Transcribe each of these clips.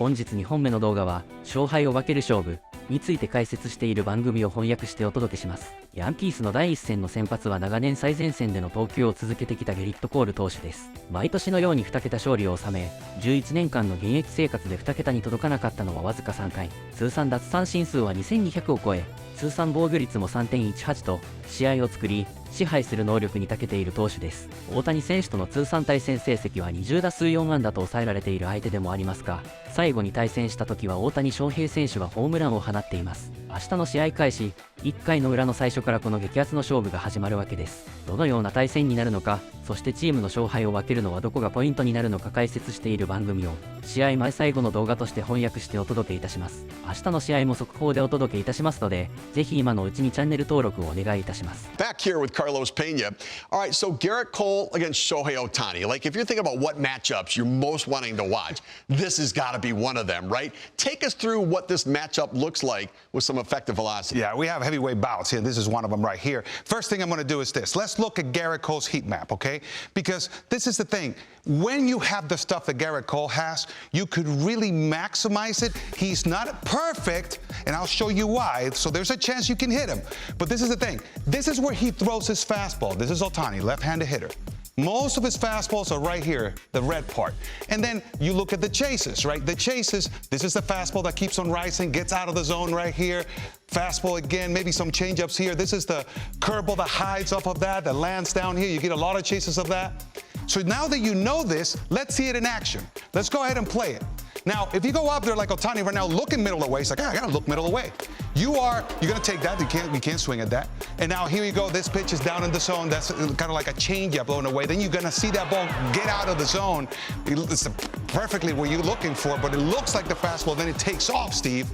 本日2本目の動画は勝敗を分ける勝負について解説している番組を翻訳してお届けします。ヤンキースの第一戦の先発は長年最前線での投球を続けてきたゲリット・コール投手です。毎年のように2桁勝利を収め、11年間の現役生活で2桁に届かなかったのはわずか3回、通算奪三振数は2200を超え、通算防御率も 3.18 と試合を作り支配する能力に長けている投手です。大谷選手との通算対戦成績は20打数4安打と抑えられている相手でもありますが、最後に対戦した時は大谷翔平選手がホームランを放っています。明日の試合開始1回の裏の最初からこの激アツの勝負が始まるわけです。どのような対戦になるのか、そしてチームの勝敗を分けるのはどこがポイントになるのか解説している番組を試合前最後の動画として翻訳してお届けいたします。明日の試合も速報でお届けいたしますので、ぜひ今のうちにチャンネル登録をお願いいたします。Back here with Carlos Pena. All right, so Garrett Cole against Shohei Ohtani. Like, if you're thinking about what matchups you're most wanting to watch, this has got to be one of them, right? Take us through what this matchup looks like with some effective velocity. Yeah, we have heavyweight bouts here. This is one of them right here. First thing I'm going to do is this. Let's look at Garrett Cole's heat map, okay? Because this is the thing. When you have the stuff that Garrett Cole has, you could really maximize it. He's not perfect, and I'll show you why. So there's a chance you can hit him. But this is the thing. This is where he throws his fastball. This is Ohtani, left-handed hitter. Most of his fastballs are right here, the red part. And then you look at the chases, right? The chases, this is the fastball that keeps on rising, gets out of the zone right here. Fastball again, maybe some changeups here. This is the curveball that hides off of that lands down here. You get a lot of chases of that. So now that you know this, let's see it in action. Let's go ahead and play it. Now, if you go up there like Ohtani right now, looking middle away, it's like, I gotta look middle away. You're gonna take that, you can't swing at that. And now here you go, this pitch is down in the zone. That's kind of like a changeup blown away. Then you're gonna see that ball get out of the zone. It's perfectly what you're looking for, but it looks like the fastball, then it takes off, Steve.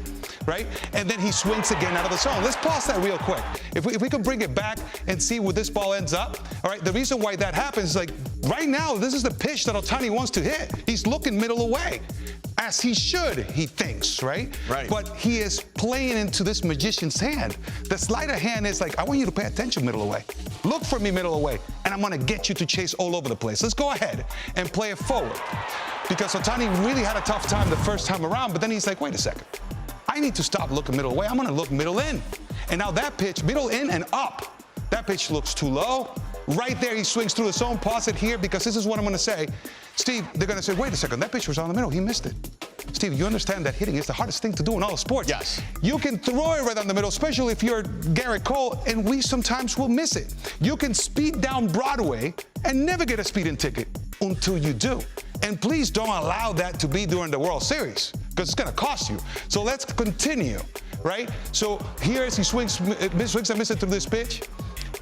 Right? And then he swings again out of the zone. Let's pause that real quick. If we can bring it back and see where this ball ends up. All right, the reason why that happens is like right now, this is the pitch that Ohtani wants to hit. He's looking middle away, as he should, he thinks, right? Right. But he is playing into this magician's hand. The sleight of hand is like, I want you to pay attention middle away. Look for me middle away, and I'm gonna get you to chase all over the place. Let's go ahead and play it forward. Because Ohtani really had a tough time the first time around, but then he's like, wait a second. I need to stop looking middle away. I'm gonna look middle in. And now that pitch, middle in and up, that pitch looks too low. Right there, he swings through the zone. Pause it here, because this is what I'm gonna say. Steve, they're gonna say, wait a second, that pitch was on the middle, he missed it. Steve, you understand that hitting is the hardest thing to do in all sports. Yes. You can throw it right down the middle, especially if you're Garrett Cole, and we sometimes will miss it. You can speed down Broadway and never get a speeding ticket until you do. And please don't allow that to be during the World Series, because it's gonna cost you. So let's continue, right? So here as he swings and misses through this pitch,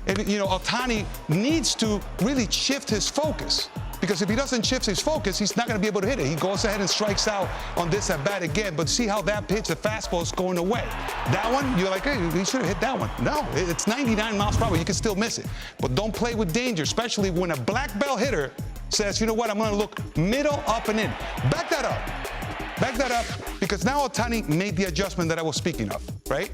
and Ohtani needs to really shift his focus. Because if he doesn't shift his focus, he's not going to be able to hit it. He goes ahead and strikes out on this at bat again. But see how that pitch, the fastball, is going away. That one, you're like, hey, he should have hit that one. No, it's 99 miles per hour. You can still miss it. But don't play with danger, especially when a black belt hitter says, you know what, I'm going to look middle, up, and in. Back that up. Back that up, because now Ohtani made the adjustment that I was speaking of, right?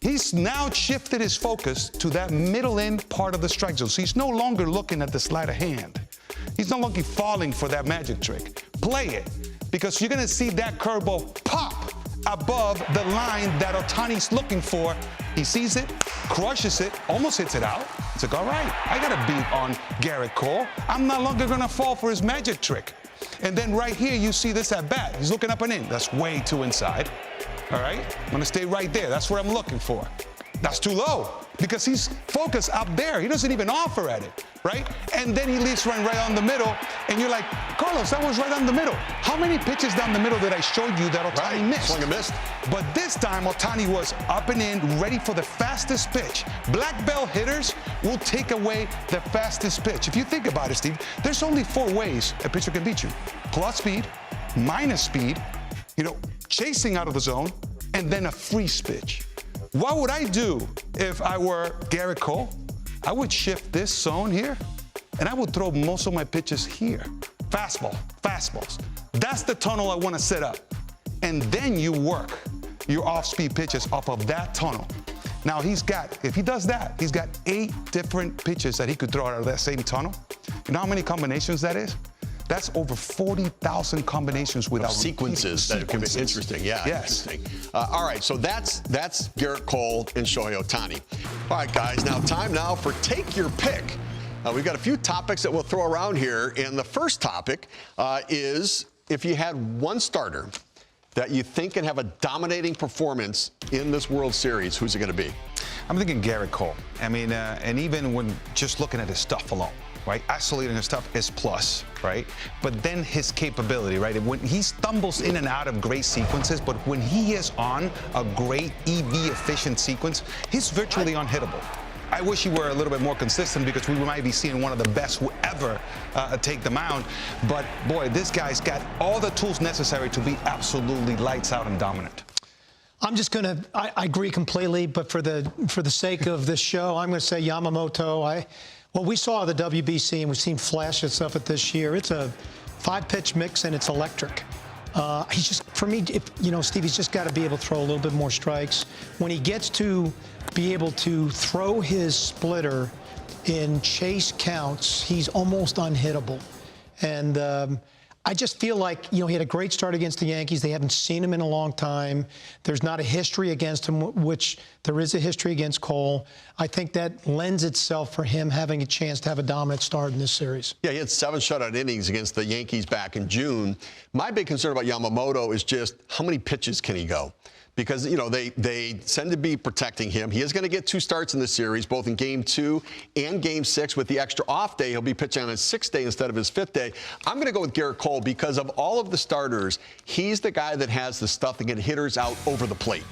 He's now shifted his focus to that middle end part of the strike zone. So he's no longer looking at the sleight of hand. He's no longer falling for that magic trick. Play it, because you're gonna see that curveball pop above the line that Ohtani's looking for. He sees it, crushes it, almost hits it out. It's like, all right, I got a beat on Garrett Cole. I'm no longer gonna fall for his magic trick. And then right here, you see this at bat. He's looking up and in. That's way too inside. All right, I'm gonna stay right there. That's what I'm looking for. That's too low, because he's focused up there. He doesn't even offer at it, right? And then he leaves right on the middle, and you're like, Carlos, that was right on the middle. How many pitches down the middle did I show you that Ohtani missed? Swing and missed. But this time, Ohtani was up and in, ready for the fastest pitch. Black belt hitters will take away the fastest pitch. If you think about it, Steve, there's only 4 ways a pitcher can beat you: plus speed, minus speed, chasing out of the zone, and then a free pitch. What would I do if I were Garrett Cole? I would shift this zone here, and I would throw most of my pitches here. Fastballs. That's the tunnel I want to set up. And then you work your off-speed pitches off of that tunnel. Now if he does that, he's got 8 different pitches that he could throw out of that same tunnel. You know how many combinations that is? That's over 40,000 combinations without sequences. That can be interesting. Yeah. Yes. Interesting. All right. So that's Garrett Cole and Shohei Ohtani. All right, guys. Now time now for Take Your Pick. We've got a few topics that we'll throw around here, and the first topic is if you had one starter that you think can have a dominating performance in this World Series, who's it going to be? I'm thinking Garrett Cole. I mean, and even when just looking at his stuff alone, right? Isolating his stuff is plus, right? But then his capability, right? When he stumbles in and out of great sequences, but when he is on a great EV efficient sequence, he's virtually unhittable. I wish he were a little bit more consistent because we might be seeing one of the best who ever take the mound. But boy, this guy's got all the tools necessary to be absolutely lights out and dominant. I'm just going to, I agree completely, but for the sake of this show, I'm going to say Yamamoto. What we saw at the WBC, and we've seen flashes stuff at this year, it's a 5-pitch mix and it's electric. He's just, for me, Steve, he's just got to be able to throw a little bit more strikes. When he gets to be able to throw his splitter in chase counts, he's almost unhittable. And I just feel like, he had a great start against the Yankees. They haven't seen him in a long time. There's not a history against him, which there is a history against Cole. I think that lends itself for him having a chance to have a dominant start in this series. Yeah, he had 7 shutout innings against the Yankees back in June. My big concern about Yamamoto is just how many pitches can he go? Because, they tend to be protecting him. He is going to get 2 starts in the series, both in Game 2 and Game 6. With the extra off day, he'll be pitching on his 6th day instead of his 5th day. I'm going to go with Garrett Cole because of all of the starters, he's the guy that has the stuff to get hitters out over the plate.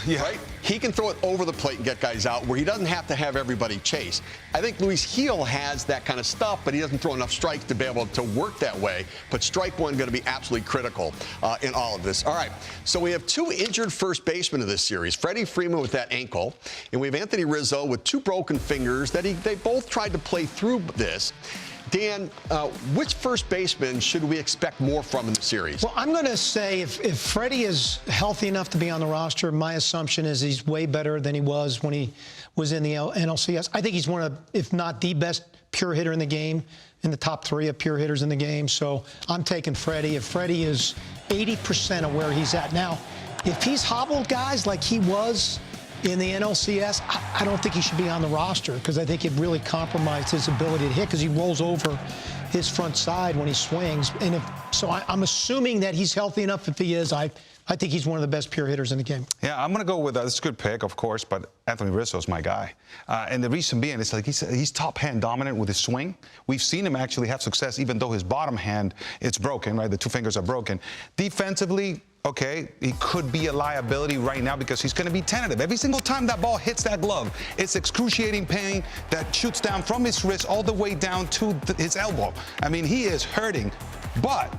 Yeah. Right? He can throw it over the plate and get guys out where he doesn't have to have everybody chase. I think Luis Gil has that kind of stuff, but he doesn't throw enough strikes to be able to work that way. But strike one going to be absolutely critical in all of this. All right, so we have 2 injured first basemen in this series. Freddie Freeman with that ankle, and we have Anthony Rizzo with 2 broken fingers that they both tried to play through this. Dan, which first baseman should we expect more from in the series? Well, I'm going to say if Freddie is healthy enough to be on the roster, my assumption is he's way better than he was when he was in the NLCS. I think he's one of, if not the best pure hitter in the game, in the top 3 of pure hitters in the game. So I'm taking Freddie. If Freddie is 80% of where he's at now, if he's hobbled guys like he was in the NLCS, I don't think he should be on the roster because I think it really compromised his ability to hit because he rolls over his front side when he swings. And I'm assuming that he's healthy enough. If he is, I think he's one of the best pure hitters in the game. Yeah, I'm going to go with this is a good pick, of course, but Anthony Rizzo is my guy. And the reason being is like he's top hand dominant with his swing. We've seen him actually have success even though his bottom hand, it's broken, right? The 2 fingers are broken. Defensively, okay, he could be a liability right now because he's going to be tentative. Every single time that ball hits that glove, it's excruciating pain that shoots down from his wrist all the way down to his elbow. I mean, he is hurting. But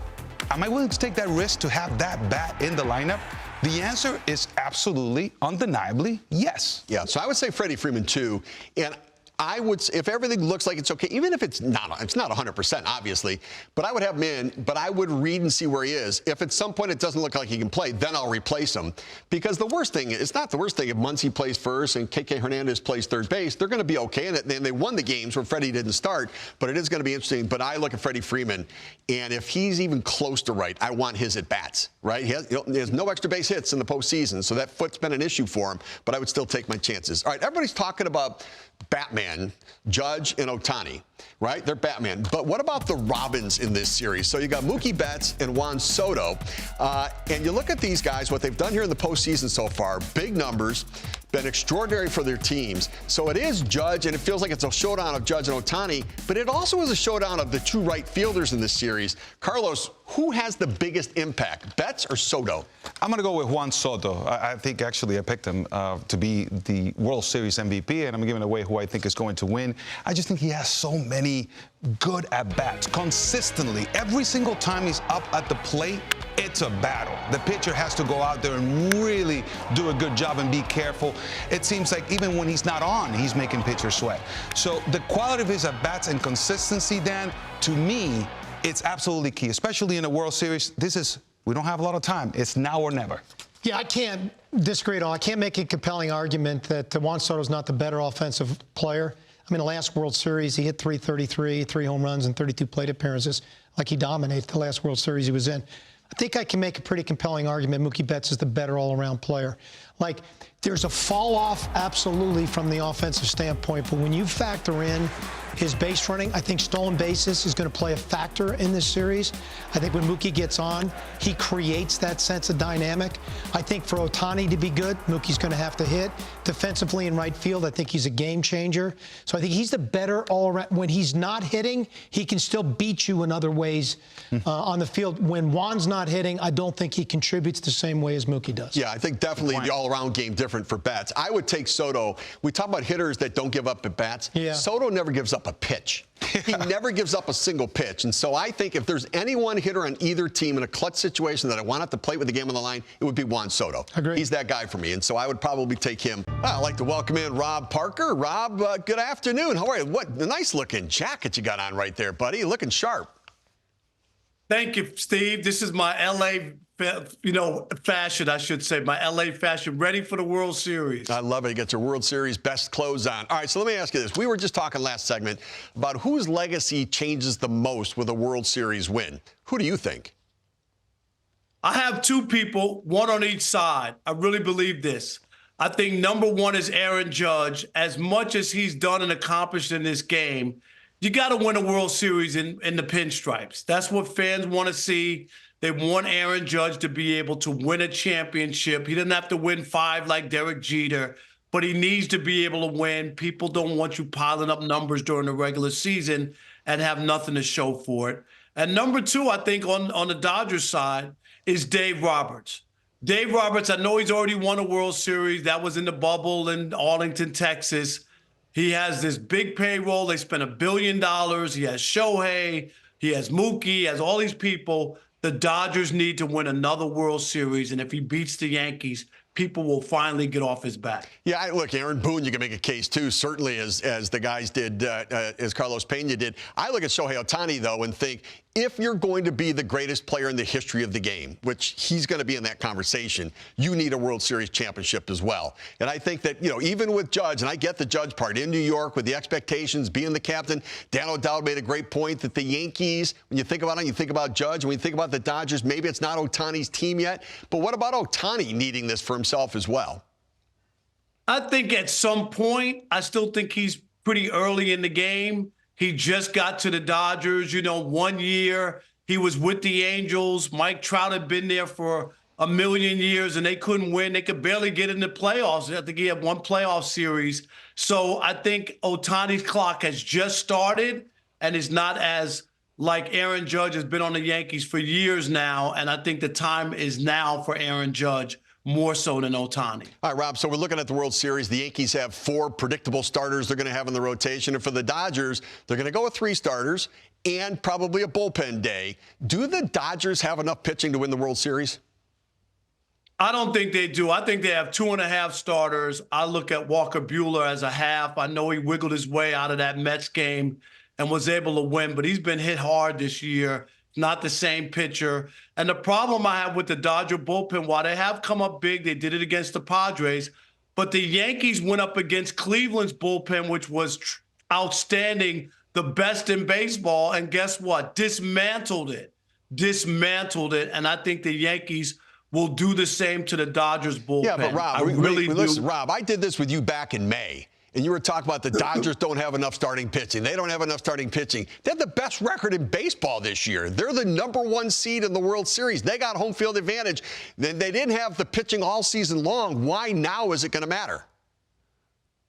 am I willing to take that risk to have that bat in the lineup? The answer is absolutely, undeniably, yes. Yeah, so I would say Freddie Freeman, too. And I would, if everything looks like it's okay, even if it's not 100%, obviously, but I would have him in, but I would read and see where he is. If at some point it doesn't look like he can play, then I'll replace him. Because the worst thing, it's not the worst thing if Muncy plays first and KK Hernandez plays third base. They're going to be okay, and they won the games where Freddie didn't start, but it is going to be interesting. But I look at Freddie Freeman, and if he's even close to right, I want his at-bats, right? He has no extra base hits in the postseason, so that foot's been an issue for him, but I would still take my chances. All right, everybody's talking about Batman, Judge, and Ohtani, right? They're Batman. But what about the Robins in this series? So you got Mookie Betts and Juan Soto. And you look at these guys, what they've done here in the postseason so far, big numbers, been extraordinary for their teams. So it is Judge, and it feels like it's a showdown of Judge and Ohtani, but it also is a showdown of the 2 right fielders in this series. Carlos, who has the biggest impact, Betts or Soto? I'm going to go with Juan Soto. I think actually I picked him to be the World Series MVP, and I'm giving away who I think is going to win. I just think he has so many good at-bats consistently. Every single time he's up at the plate, it's a battle. The pitcher has to go out there and really do a good job and be careful. It seems like even when he's not on, he's making pitchers sweat. So the quality of his at-bats and consistency, Dan, to me, it's absolutely key, especially in a World Series. We don't have a lot of time. It's now or never. Yeah, I can't disagree at all. I can't make a compelling argument that Juan Soto's not the better offensive player. I mean, the last World Series, he hit .333, 3 home runs, and 32 plate appearances. like he dominated the last World Series he was in. I think I can make a pretty compelling argument Mookie Betts is the better all-around player. Like, there's a fall-off absolutely from the offensive standpoint, but when you factor in his base running, I think stolen bases is going to play a factor in this series. I think when Mookie gets on, he creates that sense of dynamic. I think for Ohtani to be good, Mookie's going to have to hit. Defensively in right field, I think he's a game changer. So I think he's the better all-around. When he's not hitting, he can still beat you in other ways on the field. When Juan's not hitting, I don't think he contributes the same way as Mookie does. Yeah, I think definitely the all-around game different for Betts. I would take Soto. We talk about hitters that don't give up at bats. Yeah. Soto never gives up a pitch. He never gives up a single pitch. And so I think if there's any one hitter on either team in a clutch situation that I want at the plate with the game on the line, it would be Juan Soto. Agreed. He's that guy for me. And so I would probably take him. I'd like to welcome in Rob Parker. Rob, good afternoon. How are you? What a nice looking jacket you got on right there, buddy. Looking sharp. Thank you, Steve. This is my LA, fashion, I should say. My LA fashion, ready for the World Series. I love it. You get your World Series best clothes on. All right, so let me ask you this. We were just talking last segment about whose legacy changes the most with a World Series win. Who do you think? I have two people, one on each side. I really believe this. I think number one is Aaron Judge. As much as he's done and accomplished in this game, you got to win a World Series in the pinstripes. That's what fans want to see. They want Aaron Judge to be able to win a championship. He doesn't have to win 5 like Derek Jeter, but he needs to be able to win. People don't want you piling up numbers during the regular season and have nothing to show for it. And number two, I think on the Dodgers side is Dave Roberts. Dave Roberts, I know he's already won a World Series. That was in the bubble in Arlington, Texas. He has this big payroll. They spent $1 billion. He has Shohei. He has Mookie. He has all these people. The Dodgers need to win another World Series, and if he beats the Yankees, people will finally get off his back. Yeah, look, Aaron Boone, you can make a case too, certainly as the guys did, as Carlos Pena did. I look at Shohei Ohtani, though, and think, if you're going to be the greatest player in the history of the game, which he's going to be in that conversation, you need a World Series championship as well. And I think that, even with Judge, and I get the Judge part, in New York with the expectations, being the captain, Dan O'Dowd made a great point that the Yankees, when you think about it, you think about Judge, when you think about the Dodgers, maybe it's not Ohtani's team yet. But what about Ohtani needing this for himself as well? I think at some point, I still think he's pretty early in the game. He just got to the Dodgers, 1 year. He was with the Angels. Mike Trout had been there for a million years, and they couldn't win. They could barely get in the playoffs. I think he had one playoff series. So I think Ohtani's clock has just started, and it's not as like Aaron Judge has been on the Yankees for years now, and I think the time is now for Aaron Judge, more so than Ohtani. All right, Rob, so we're looking at the World Series. The Yankees have 4 predictable starters they're going to have in the rotation. And for the Dodgers, they're going to go with 3 starters and probably a bullpen day. Do the Dodgers have enough pitching to win the World Series? I don't think they do. I think they have 2.5 starters. I look at Walker Buehler as a half. I know he wiggled his way out of that Mets game and was able to win, but he's been hit hard this year. Not the same pitcher. And the problem I have with the Dodger bullpen, while they have come up big, they did it against the Padres, but the Yankees went up against Cleveland's bullpen, which was outstanding, the best in baseball, and guess what? Dismantled it. And I think the Yankees will do the same to the Dodgers bullpen. Yeah, but Rob, listen, Rob, I did this with you back in May. And you were talking about the Dodgers don't have enough starting pitching. They don't have enough starting pitching. They have the best record in baseball this year. They're the #1 seed in the World Series. They got home field advantage. They didn't have the pitching all season long. Why now is it going to matter?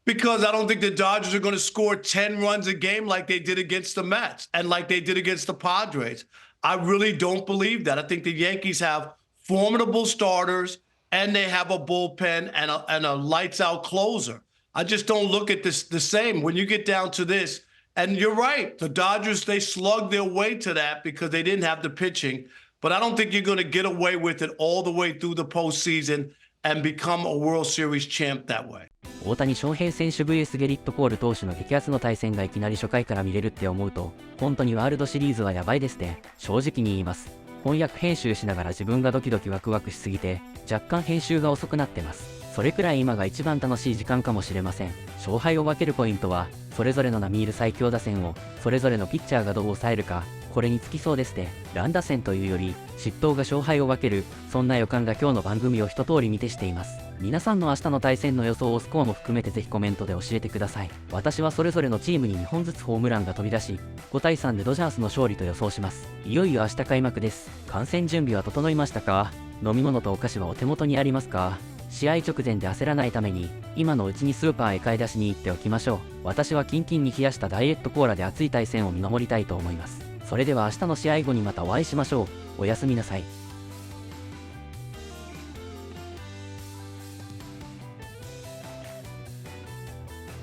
Because I don't think the Dodgers are going to score 10 runs a game like they did against the Mets and like they did against the Padres. I really don't believe that. I think the Yankees have formidable starters, and they have a bullpen and a lights-out closer. I just don't look at this the same. When you get down to this, and you're right, the Dodgers, they slugged their way to that because they didn't have the pitching. But I don't think you're going to get away with it all the way through the postseason and become a World Series champ that way. 大谷翔平選手 VS ゲリットコール投手の激アツの対戦がいきなり初回から見れるって思うと、本当にワールドシリーズはやばいですね。正直に言います。翻訳編集しながら自分がドキドキワクワクしすぎて、若干編集が遅くなってます。それくらい今が一番楽しい時間かもしれません。勝敗を分けるポイントは、それぞれの並みいる最強打線を、それぞれのピッチャーがどう抑えるか、これにつきそうですね。乱打戦というより、失投が勝敗を分ける、そんな予感が今日の番組を一通り見てしています。皆さんの明日の対戦の予想をスコアも含めてぜひコメントで教えてください。私はそれぞれのチームに2本ずつホームランが飛び出し、5対3でドジャースの勝利と予想します。いよいよ明日開幕です。観戦準備は整いましたか？飲み物とお菓子はお手元にありますか？試合直前で焦らないために、今のうちにスーパーへ買い出しに行っておきましょう。私はキンキンに冷やしたダイエットコーラで熱い対戦を見守りたいと思います。それでは明日の試合後にまたお会いしましょう。おやすみなさい。